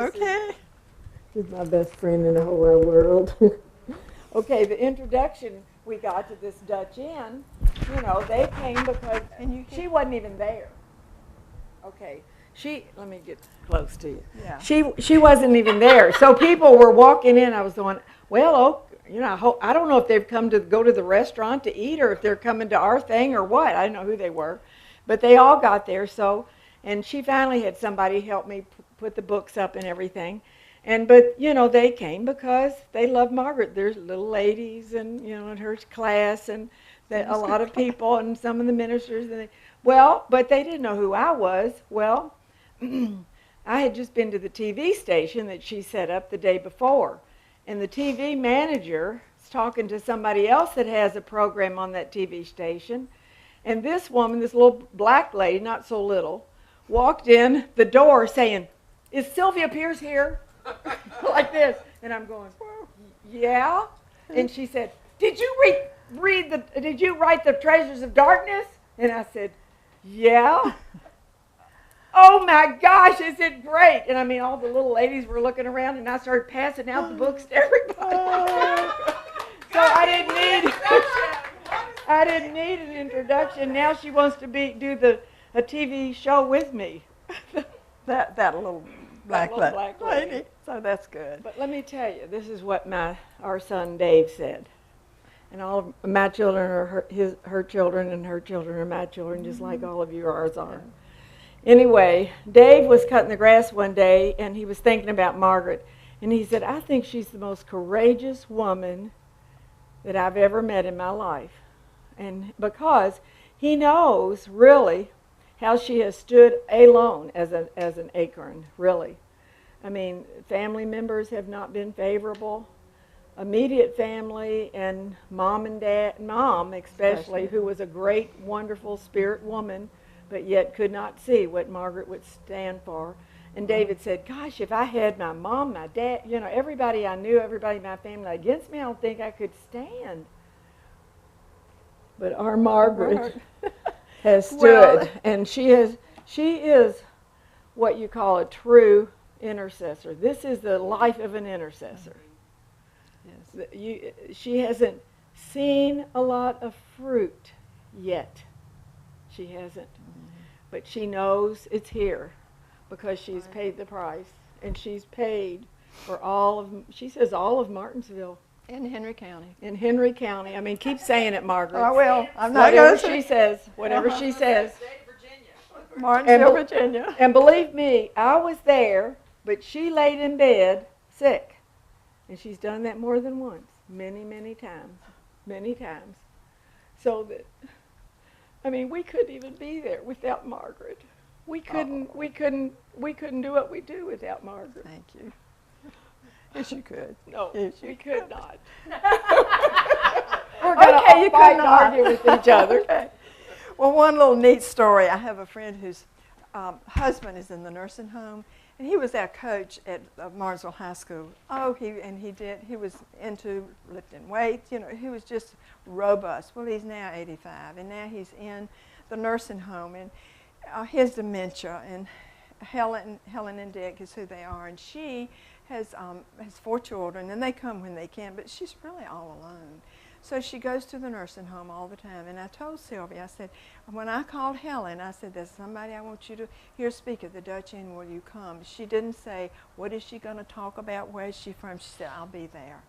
Okay. She's my best friend in the whole wide world. Okay, the introduction we got to this Dutch Inn, you know, they came because she wasn't even there. Okay, let me get close to you. Yeah. She wasn't even there. So people were walking in. I was going, well, you know, I don't know if they've come to go to the restaurant to eat or if they're coming to our thing or what. I didn't know who they were. But they all got there. And she finally had somebody help me put the books up and everything. But, you know, they came because they love Margaret. There's little ladies and, you know, in her class and a lot of people and some of the ministers. But they didn't know who I was. Well, I had just been to the TV station that she set up the day before. And the TV manager is talking to somebody else that has a program on that TV station. And this woman, this little black lady, not so little, walked in the door saying, "Is Sylvia Pierce here?" Like this. And I'm going, "Yeah." And she said, "Did you did you write the Treasures of Darkness?" And I said, "Yeah." "Oh my gosh, is it great?" And I mean, all the little ladies were looking around, and I started passing out the books to everybody. So I didn't need an introduction. Now she wants to do a TV show with me. that little black lady. So that's good. But let me tell you, this is what our son Dave said. And all of my children are her children, and her children are my children, just like all of you ours are. Anyway, Dave was cutting the grass one day, and he was thinking about Margaret. And he said, "I think she's the most courageous woman that I've ever met in my life." And because he knows, really, how she has stood alone as an acorn, really. I mean, family members have not been favorable. Immediate family and mom and dad, mom especially, who was a great, wonderful spirit woman, but yet could not see what Margaret would stand for. And David said, "Gosh, if I had my mom, my dad, you know, everybody I knew, everybody in my family against me, I don't think I could stand." But our Margaret has stood, and she is what you call a true intercessor. This is the life of an intercessor. Yes. She hasn't seen a lot of fruit yet. She hasn't. But she knows it's here because she's paid the price. And she's paid for she says all of Martinsville. In Henry County. In Henry County. I mean, keep saying it, Margaret. I will. I'm not whatever she says. Whatever she says. Martinsville, Virginia. And believe me, I was there, but she laid in bed sick. And she's done that more than once. Many, many times. Many times. So that, I mean, we couldn't even be there without Margaret. We couldn't do what we do without Margaret. Thank you. Yes, you could. No, yes, we could not. We're going to fight and argue with each other. Okay. Well, one little neat story. I have a friend whose husband is in the nursing home, and he was our coach at Martinsville High School. He was into lifting weights. You know, he was just robust. Well, he's now 85, and now he's in the nursing home, and his dementia, and Helen and Dick is who they are, and she has 4 children, and they come when they can, but she's really all alone. So she goes to the nursing home all the time. And I told Sylvia, I said, when I called Helen, I said, "There's somebody I want you to hear speak at the Dutch Inn. Will you come?" She didn't say, what is she going to talk about? Where is she from? She said, "I'll be there."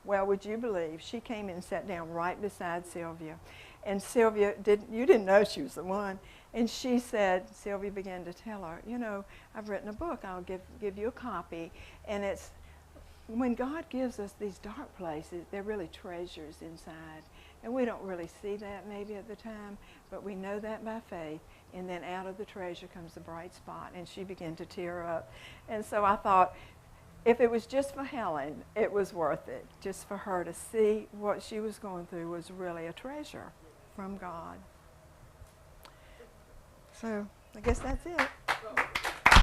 Well, would you believe, she came in and sat down right beside Sylvia. And Sylvia, you didn't know she was the one. And she said, Sylvia began to tell her, "You know, I've written a book. I'll give you a copy." And it's, when God gives us these dark places, they're really treasures inside. And we don't really see that maybe at the time, but we know that by faith. And then out of the treasure comes the bright spot. And she began to tear up. And so I thought, if it was just for Helen, it was worth it. Just for her to see what she was going through was really a treasure from God. So I guess that's it.